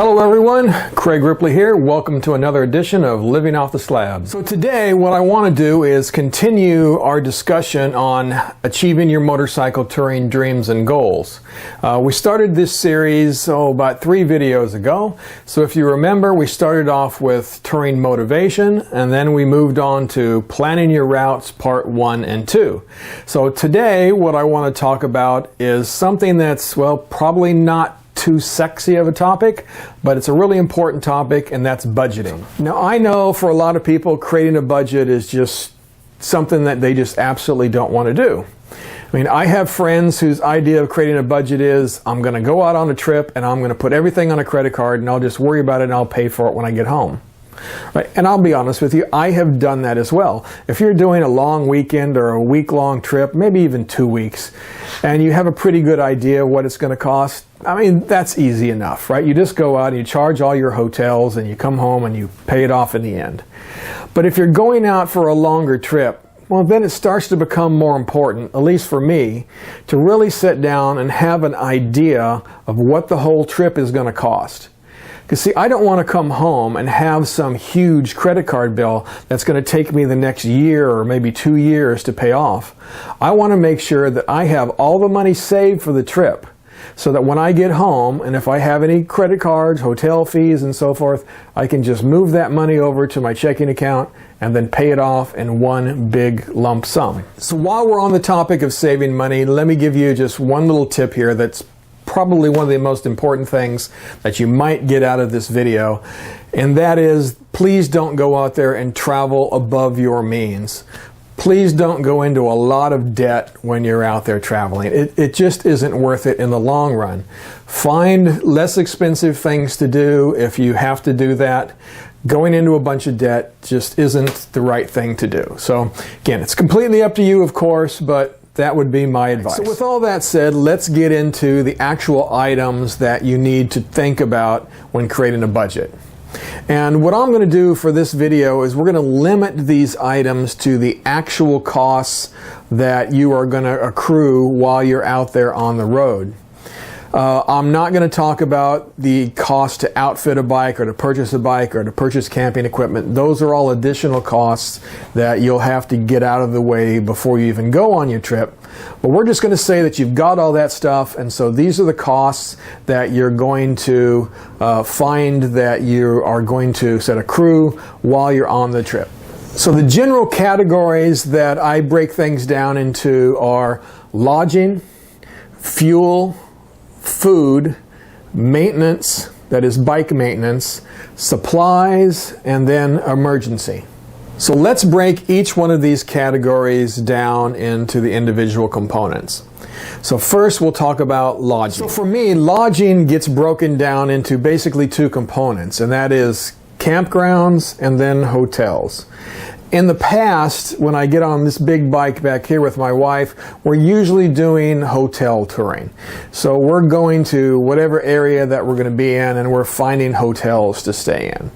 Hello everyone, Craig Ripley here. Welcome to another edition of Living Off the Slab. So today what I want to do is continue our discussion on achieving your motorcycle touring dreams and goals. We started this series about 3 videos ago. So if you remember, we started off with touring motivation and then we moved on to planning your routes part 1 and 2. So today what I want to talk about is something that's, well, probably not too sexy of a topic, but it's a really important topic, and that's budgeting. Now, I know for a lot of people, creating a budget is just something that they just absolutely don't want to do. I mean, I have friends whose idea of creating a budget is, I'm going to go out on a trip and I'm going to put everything on a credit card and I'll just worry about it and I'll pay for it when I get home. Right? And I'll be honest with you, I have done that as well. If you're doing a long weekend or a week-long trip, maybe even 2 weeks, and you have a pretty good idea of what it's going to cost, I mean, that's easy enough, right? You just go out and you charge all your hotels and you come home and you pay it off in the end. But if you're going out for a longer trip, well, then it starts to become more important, at least for me, to really sit down and have an idea of what the whole trip is going to cost. Because see, I don't want to come home and have some huge credit card bill that's going to take me the next year or maybe 2 years to pay off. I want to make sure that I have all the money saved for the trip so that when I get home, and if I have any credit cards, hotel fees, and so forth, I can just move that money over to my checking account and then pay it off in one big lump sum. So while we're on the topic of saving money, let me give you just one little tip here that's probably one of the most important things that you might get out of this video, and that is, please don't go out there and travel above your means. Please don't go into a lot of debt when you're out there traveling. It just isn't worth it in the long run. Find less expensive things to do if you have to do that. Going into a bunch of debt just isn't the right thing to do. So again, it's completely up to you, of course, but that would be my advice. So with all that said, let's get into the actual items that you need to think about when creating a budget. And what I'm going to do for this video is we're going to limit these items to the actual costs that you are going to accrue while you're out there on the road. I'm not going to talk about the cost to outfit a bike or to purchase a bike or to purchase camping equipment. Those are all additional costs that you'll have to get out of the way before you even go on your trip. But we're just going to say that you've got all that stuff, and so these are the costs that you're going to find that you are going to accrue while you're on the trip. So the general categories that I break things down into are lodging, fuel, food, maintenance, that is bike maintenance, supplies, and then emergency. So let's break each one of these categories down into the individual components. So first we'll talk about lodging. So for me, lodging gets broken down into basically 2 components, and that is campgrounds and then hotels. In the past, when I get on this big bike back here with my wife, we're usually doing hotel touring. So we're going to whatever area that we're going to be in and we're finding hotels to stay in.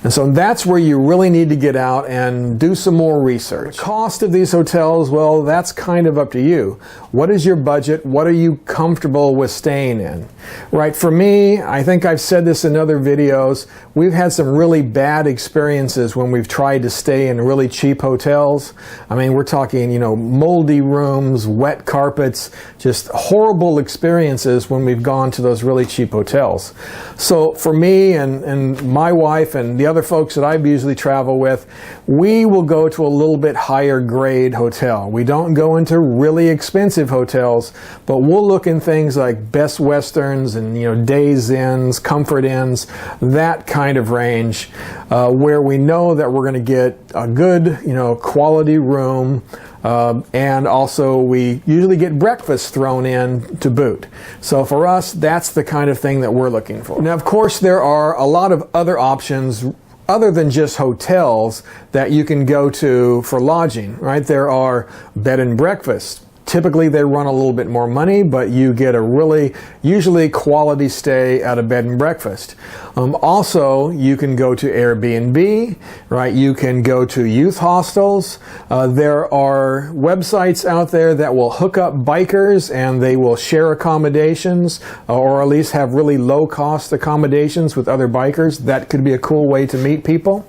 And so that's where you really need to get out and do some more research. The cost of these hotels, well, that's kind of up to you. What is your budget? What are you comfortable with staying in? Right, for me, I think I've said this in other videos, we've had some really bad experiences when we've tried to stay in really cheap hotels. I mean, we're talking, moldy rooms, wet carpets, just horrible experiences when we've gone to those really cheap hotels. So for me and my wife and the other folks that I usually travel with, we will go to a little bit higher grade hotel. We don't go into really expensive hotels, but we'll look in things like Best Westerns and Days Inns, Comfort Inns, that kind of range, where we know that we're going to get a good quality room, and also we usually get breakfast thrown in to boot. So for us, that's the kind of thing that we're looking for. Now, of course, there are a lot of other options other than just hotels that you can go to for lodging, right? There are bed and breakfast, Typically they run a little bit more money, but you get a really, usually quality stay at a bed and breakfast. Also, you can go to Airbnb, right? You can go to youth hostels. There are websites out there that will hook up bikers and they will share accommodations, or at least have really low cost accommodations with other bikers. That could be a cool way to meet people.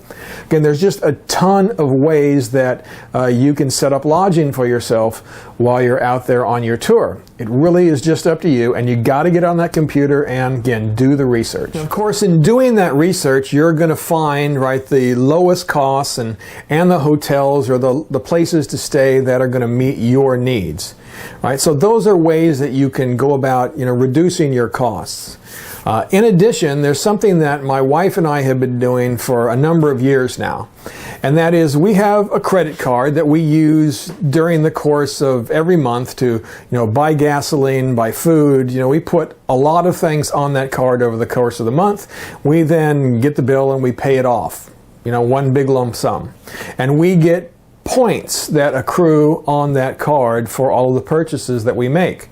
Again, there's just a ton of ways that you can set up lodging for yourself while you're out there on your tour. It really is just up to you, and you got to get on that computer and, again, do the research. Of course, in doing that research, you're going to find, right, the lowest costs and the hotels or the places to stay that are going to meet your needs, right? So those are ways that you can go about, reducing your costs. In addition, there's something that my wife and I have been doing for a number of years now, and that is we have a credit card that we use during the course of every month to, buy gasoline, buy food. We put a lot of things on that card over the course of the month. We then get the bill and we pay it off, one big lump sum. And we get points that accrue on that card for all of the purchases that we make.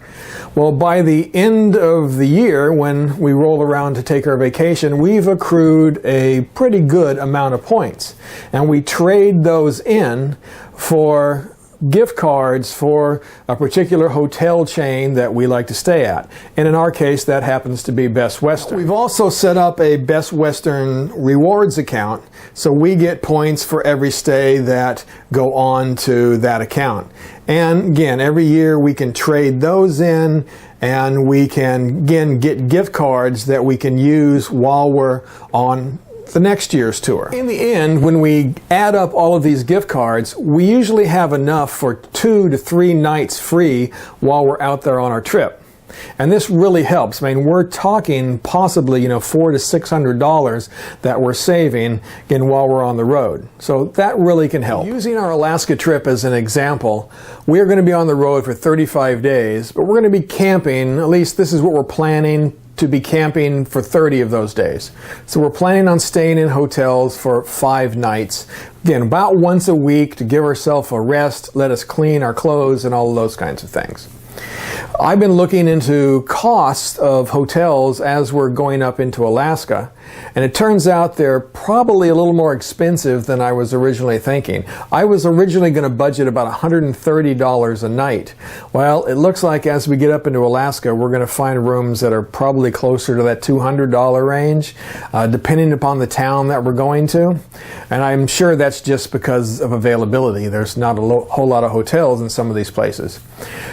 Well, by the end of the year, when we roll around to take our vacation, we've accrued a pretty good amount of points. And we trade those in for gift cards for a particular hotel chain that we like to stay at. And in our case, that happens to be Best Western. We've also set up a Best Western rewards account, so we get points for every stay that go on to that account. And again, every year we can trade those in, and we can, again, get gift cards that we can use while we're on the next year's tour. In the end, when we add up all of these gift cards, we usually have enough for 2 to 3 nights free while we're out there on our trip. And this really helps. We're talking possibly, $400 to $600 that we're saving again while we're on the road. So that really can help. Using our Alaska trip as an example, we're going to be on the road for 35 days, but we're going to be camping, at least this is what we're planning, to be camping for 30 of those days. So we're planning on staying in hotels for 5 nights. Again, about once a week to give ourselves a rest, let us clean our clothes and all of those kinds of things. I've been looking into costs of hotels as we're going up into Alaska, and it turns out they're probably a little more expensive than I was originally thinking. I was originally going to budget about $130 a night. Well, it looks like as we get up into Alaska, we're going to find rooms that are probably closer to that $200 range, depending upon the town that we're going to. And I'm sure that's just because of availability. There's not a whole lot of hotels in some of these places.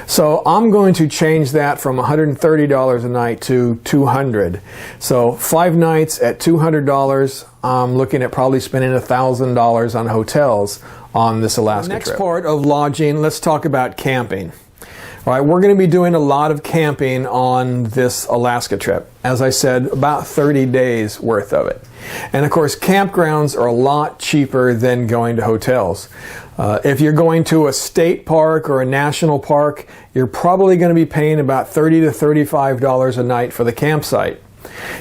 So I'm going to change that from $130 a night to $200. So 5 nights at $200, I'm looking at probably spending $1,000 on hotels on this Alaska trip. Next part of lodging, let's talk about camping. All right, we're going to be doing a lot of camping on this Alaska trip. As I said, about 30 days worth of it. And of course, campgrounds are a lot cheaper than going to hotels. If you're going to a state park or a national park, you're probably going to be paying about $30 to $35 a night for the campsite.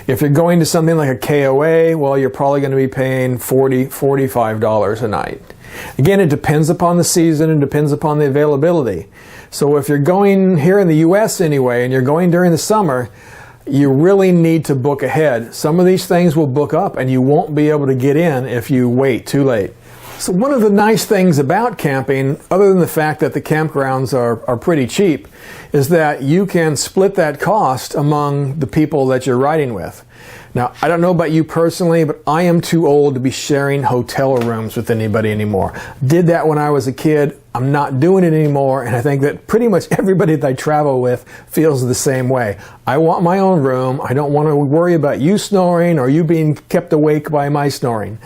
If you're going to something like a KOA, well, you're probably going to be paying $40, $45 a night. Again, it depends upon the season and depends upon the availability. So if you're going here in the U.S. anyway, and you're going during the summer, you really need to book ahead. Some of these things will book up and you won't be able to get in if you wait too late. So one of the nice things about camping, other than the fact that the campgrounds are pretty cheap, is that you can split that cost among the people that you're riding with. Now, I don't know about you personally, but I am too old to be sharing hotel rooms with anybody anymore. Did that when I was a kid. I'm not doing it anymore, and I think that pretty much everybody that I travel with feels the same way. I want my own room. I don't want to worry about you snoring or you being kept awake by my snoring.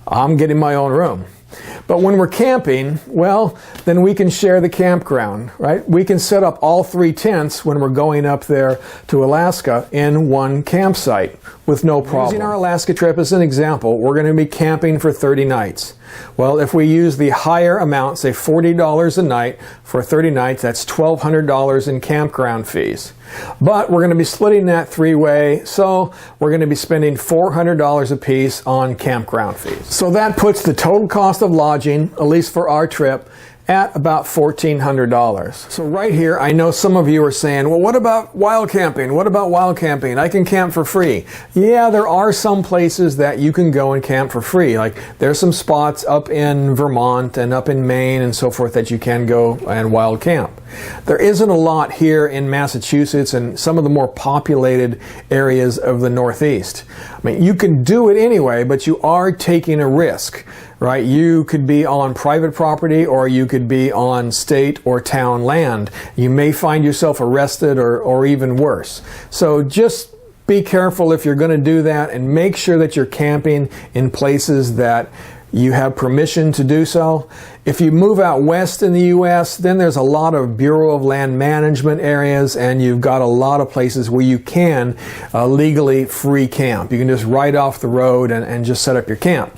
I'm getting my own room. But when we're camping, well, then we can share the campground, right? We can set up all 3 tents when we're going up there to Alaska in one campsite with no problem. Using our Alaska trip as an example, we're going to be camping for 30 nights. Well, if we use the higher amount, say $40 a night for 30 nights, that's $1,200 in campground fees. But we're going to be splitting that 3-way, so we're going to be spending $400 a piece on campground fees. So that puts the total cost of lodging, at least for our trip, at about $1,400. So right here, I know some of you are saying, well, what about wild camping? What about wild camping? I can camp for free. Yeah, there are some places that you can go and camp for free. Like there's some spots up in Vermont and up in Maine and so forth that you can go and wild camp. There isn't a lot here in Massachusetts and some of the more populated areas of the Northeast. I mean, you can do it anyway, but you are taking a risk, right? You could be on private property or you could be on state or town land. You may find yourself arrested or even worse. So just be careful if you're going to do that, and make sure that you're camping in places that you have permission to do so. If you move out west in the U.S., then there's a lot of Bureau of Land Management areas, and you've got a lot of places where you can legally free camp. You can just ride off the road and just set up your camp.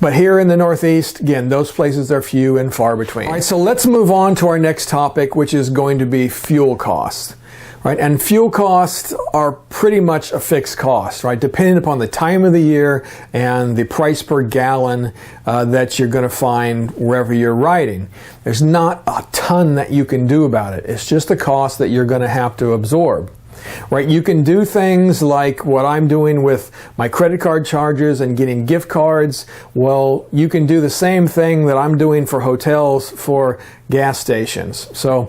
But here in the Northeast, again, those places are few and far between. All right, so let's move on to our next topic, which is going to be fuel costs. Right, and fuel costs are pretty much a fixed cost, right? Depending upon the time of the year and the price per gallon that you're going to find wherever you're riding. There's not a ton that you can do about it. It's just a cost that you're going to have to absorb. Right, you can do things like what I'm doing with my credit card charges and getting gift cards. Well, you can do the same thing that I'm doing for hotels for gas stations. So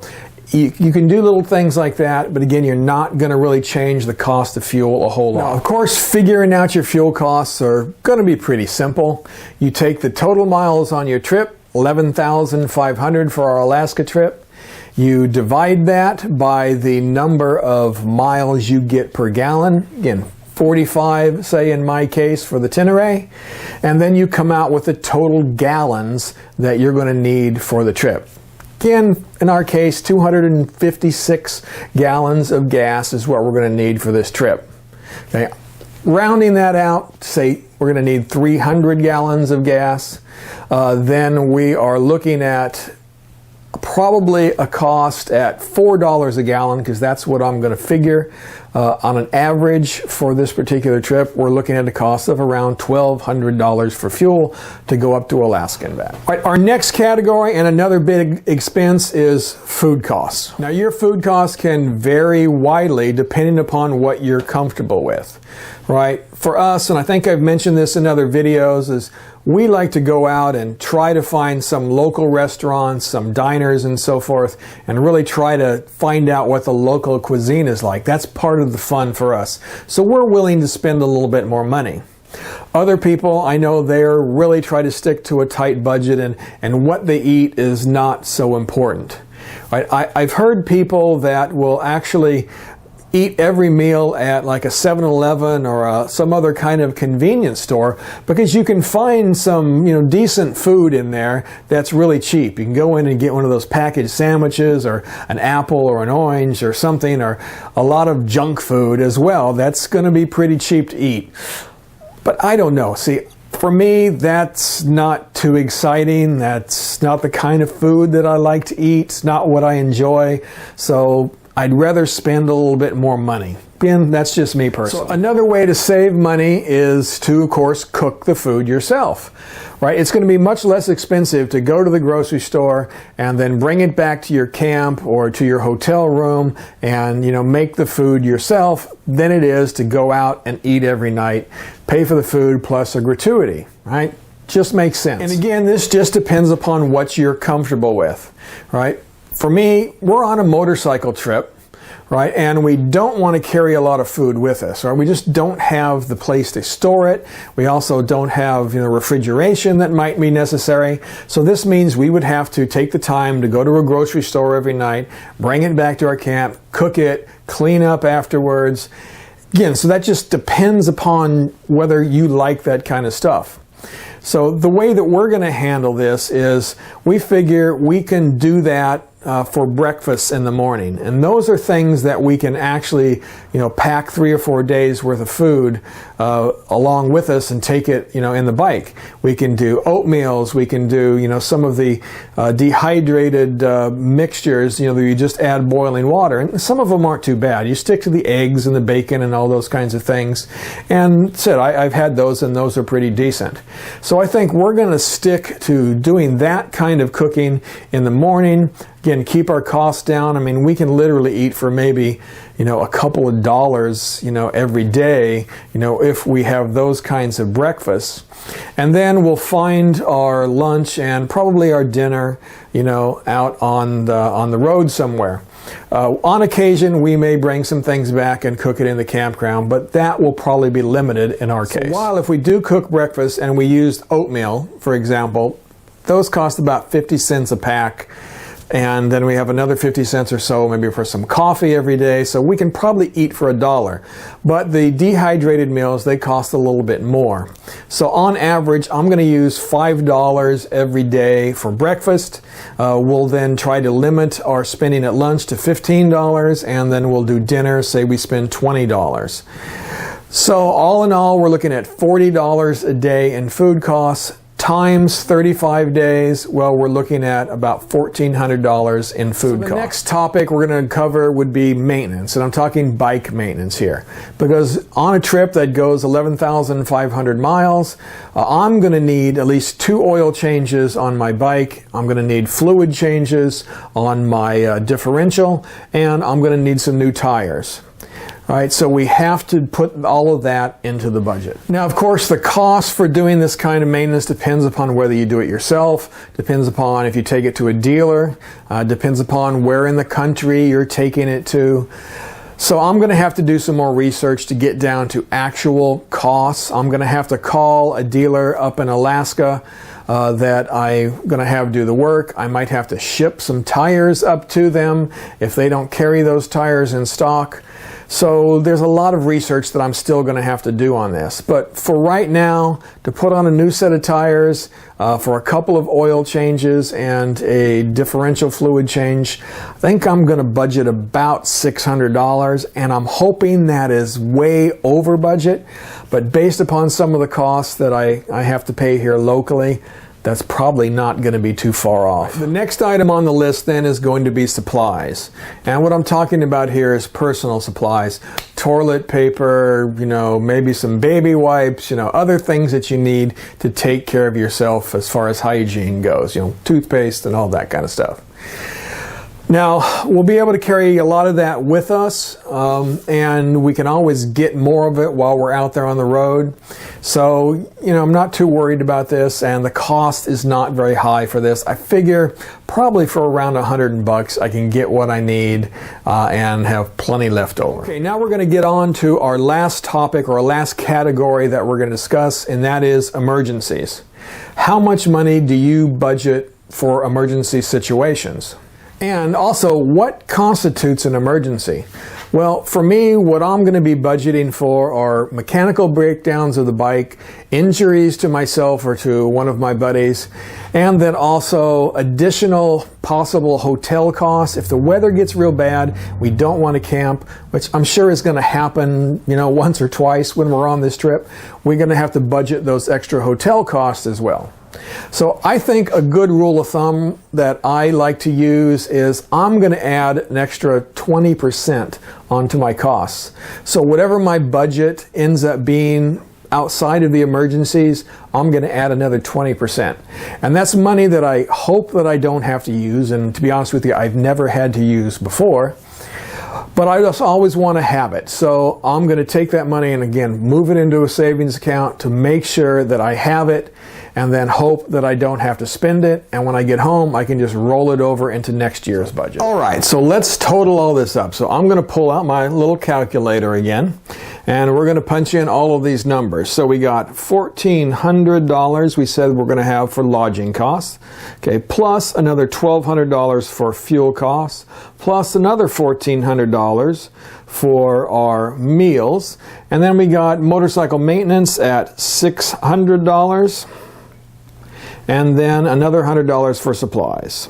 you can do little things like that, but again, you're not going to really change the cost of fuel a whole lot. Now, of course, figuring out your fuel costs are going to be pretty simple. You take the total miles on your trip, 11,500 for our Alaska trip. You divide that by the number of miles you get per gallon. Again, 45, say in my case, for the Tenere. And then you come out with the total gallons that you're going to need for the trip. Again, in our case, 256 gallons of gas is what we're going to need for this trip. Okay. Rounding that out, say we're going to need 300 gallons of gas. Then we are looking at probably a cost at $4 a gallon, because that's what I'm going to figure. On an average for this particular trip, we're looking at a cost of around $1,200 for fuel to go up to Alaska and back. All right, our next category and another big expense is food costs. Now, your food costs can vary widely depending upon what you're comfortable with, right? For us, and I think I've mentioned this in other videos, is we like to go out and try to find some local restaurants, some diners and so forth, and really try to find out what the local cuisine is like. That's part of the fun for us. So we're willing to spend a little bit more money. Other people, I know they're really try to stick to a tight budget, and what they eat is not so important. Right? I've heard people that will actually eat every meal at like a 7-Eleven or some other kind of convenience store, because you can find some decent food in there that's really cheap. You can go in and get one of those packaged sandwiches or an apple or an orange or something, or a lot of junk food as well. That's going to be pretty cheap to eat. But I don't know. See, for me, that's not too exciting. That's not the kind of food that I like to eat. It's not what I enjoy. So I'd rather spend a little bit more money. Again, that's just me personally. So another way to save money is to, of course, cook the food yourself. Right? It's going to be much less expensive to go to the grocery store and then bring it back to your camp or to your hotel room and make the food yourself than it is to go out and eat every night, pay for the food plus a gratuity. Right? Just makes sense. And again, this just depends upon what you're comfortable with. Right? For me, we're on a motorcycle trip, right? And we don't want to carry a lot of food with us, right? We just don't have the place to store it. We also don't have, refrigeration that might be necessary. So this means we would have to take the time to go to a grocery store every night, bring it back to our camp, cook it, clean up afterwards. Again, so that just depends upon whether you like that kind of stuff. So the way that we're going to handle this is we figure we can do that for breakfast in the morning. And those are things that we can actually, pack 3 or 4 days worth of food along with us and take it, in the bike. We can do oatmeals. We can do, some of the dehydrated mixtures, that you just add boiling water. And some of them aren't too bad. You stick to the eggs and the bacon and all those kinds of things. And I've had those, and those are pretty decent. So I think we're going to stick to doing that kind of cooking in the morning. Again, keep our costs down. I mean, we can literally eat for maybe, a couple of dollars, every day, if we have those kinds of breakfasts. And then we'll find our lunch and probably our dinner, out on the road somewhere. On occasion, we may bring some things back and cook it in the campground, but that will probably be limited in our case. While if we do cook breakfast and we used oatmeal, for example, those cost about 50 cents a pack. And then we have another 50 cents or so maybe for some coffee every day. So we can probably eat for $1. But the dehydrated meals, they cost a little bit more. So on average, I'm going to use $5 every day for breakfast. We'll then try to limit our spending at lunch to $15. And then we'll do dinner, say we spend $20. So all in all, we're looking at $40 a day in food costs. Times 35 days, well, we're looking at about $1,400 in food costs. The next topic we're going to cover would be maintenance, and I'm talking bike maintenance here. Because on a trip that goes 11,500 miles, I'm going to need at least 2 oil changes on my bike. I'm going to need fluid changes on my differential, and I'm going to need some new tires. All right, so we have to put all of that into the budget. Now, of course, the cost for doing this kind of maintenance depends upon whether you do it yourself, depends upon if you take it to a dealer, depends upon where in the country you're taking it to. So I'm going to have to do some more research to get down to actual costs. I'm going to have to call a dealer up in Alaska that I'm going to have do the work. I might have to ship some tires up to them if they don't carry those tires in stock. So there's a lot of research that I'm still going to have to do on this. But for right now, to put on a new set of tires, for a couple of oil changes and a differential fluid change, I think I'm going to budget about $600, and I'm hoping that is way over budget. But based upon some of the costs that I have to pay here locally, that's probably not going to be too far off. The next item on the list then is going to be supplies. And what I'm talking about here is personal supplies. Toilet paper, maybe some baby wipes, other things that you need to take care of yourself as far as hygiene goes, toothpaste and all that kind of stuff. Now, we'll be able to carry a lot of that with us, and we can always get more of it while we're out there on the road. So, I'm not too worried about this, and the cost is not very high for this. I figure probably for around $100 I can get what I need and have plenty left over. Okay, now we're going to get on to our last topic, or our last category that we're going to discuss, and that is emergencies. How much money do you budget for emergency situations? And also, what constitutes an emergency? Well, for me, what I'm going to be budgeting for are mechanical breakdowns of the bike, injuries to myself or to one of my buddies, and then also additional possible hotel costs. If the weather gets real bad, we don't want to camp, which I'm sure is going to happen, once or twice when we're on this trip. We're going to have to budget those extra hotel costs as well. So I think a good rule of thumb that I like to use is I'm going to add an extra 20% onto my costs. So whatever my budget ends up being outside of the emergencies, I'm going to add another 20%. And that's money that I hope that I don't have to use. And to be honest with you, I've never had to use before. But I just always want to have it. So I'm going to take that money and again, move it into a savings account to make sure that I have it, and then hope that I don't have to spend it. And when I get home, I can just roll it over into next year's budget. All right, so let's total all this up. So I'm going to pull out my little calculator again, and we're going to punch in all of these numbers. So we got $1,400 we said we're going to have for lodging costs. Okay, plus another $1,200 for fuel costs, plus another $1,400 for our meals. And then we got motorcycle maintenance at $600. And then another $100 for supplies.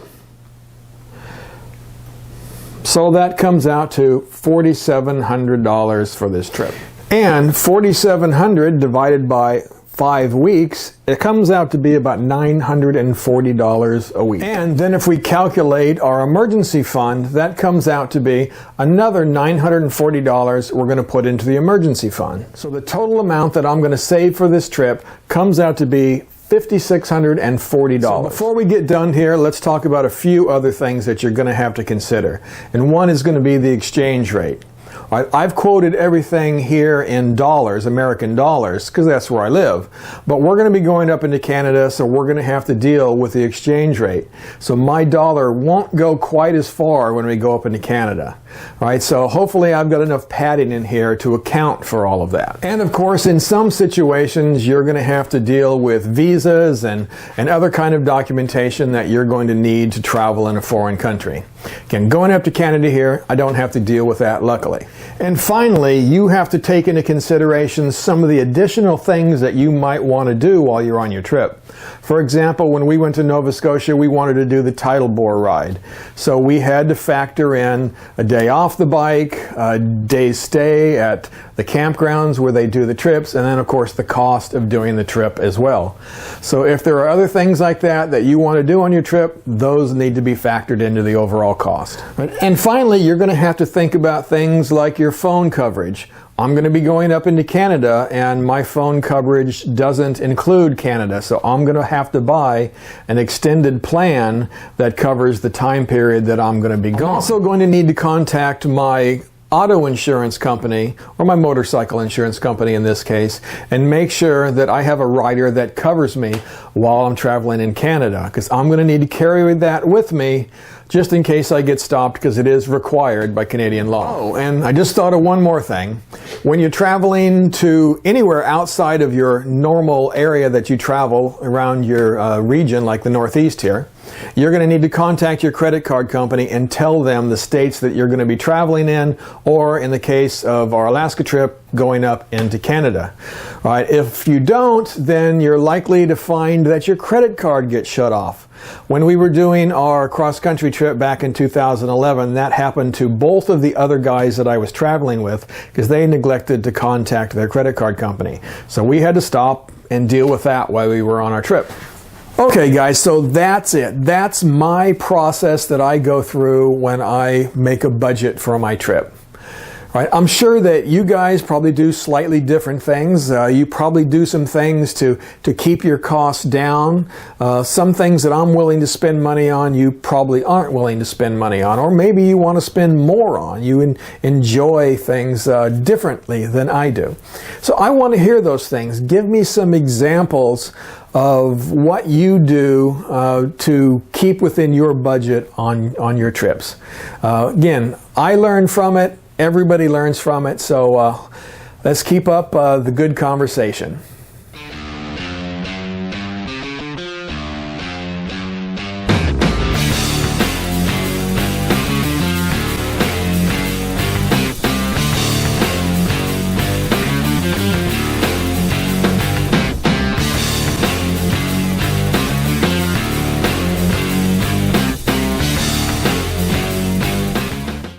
So that comes out to $4,700 for this trip. And $4,700 divided by 5 weeks, it comes out to be about $940 a week. And then if we calculate our emergency fund, that comes out to be another $940 we're going to put into the emergency fund. So the total amount that I'm going to save for this trip comes out to be $5,640. So before we get done here, let's talk about a few other things that you're going to have to consider. And one is going to be the exchange rate. I've quoted everything here in dollars, American dollars, because that's where I live. But we're going to be going up into Canada, so we're going to have to deal with the exchange rate. So my dollar won't go quite as far when we go up into Canada. All right, so hopefully I've got enough padding in here to account for all of that. And of course, in some situations, you're going to have to deal with visas and other kind of documentation that you're going to need to travel in a foreign country. Again, going up to Canada here, I don't have to deal with that, luckily. And finally, you have to take into consideration some of the additional things that you might want to do while you're on your trip. For example, when we went to Nova Scotia, we wanted to do the tidal bore ride. So we had to factor in a day off the bike, a day's stay at the campgrounds where they do the trips, and then of course the cost of doing the trip as well. So if there are other things like that that you want to do on your trip, those need to be factored into the overall cost. And finally, you're going to have to think about things like your phone coverage. I'm going to be going up into Canada, and my phone coverage doesn't include Canada, so I'm going to have to buy an extended plan that covers the time period that I'm going to be gone. I'm also going to need to contact my auto insurance company, or my motorcycle insurance company in this case, and make sure that I have a rider that covers me while I'm traveling in Canada, because I'm going to need to carry that with me just in case I get stopped, because it is required by Canadian law. Oh, and I just thought of one more thing. When you're traveling to anywhere outside of your normal area that you travel around your region, like the Northeast here, you're going to need to contact your credit card company and tell them the states that you're going to be traveling in, or in the case of our Alaska trip, going up into Canada. All right, if you don't, then you're likely to find that your credit card gets shut off. When we were doing our cross-country trip back in 2011, that happened to both of the other guys that I was traveling with, because they neglected to contact their credit card company. So we had to stop and deal with that while we were on our trip. Okay guys, so that's it. That's my process that I go through when I make a budget for my trip. All right, I'm sure that you guys probably do slightly different things. You probably do some things to keep your costs down. Some things that I'm willing to spend money on, you probably aren't willing to spend money on. Or maybe you want to spend more on. You enjoy things differently than I do. So I want to hear those things. Give me some examples of what you do to keep within your budget on your trips. Again, I learn from it. Everybody learns from it, so let's keep up the good conversation.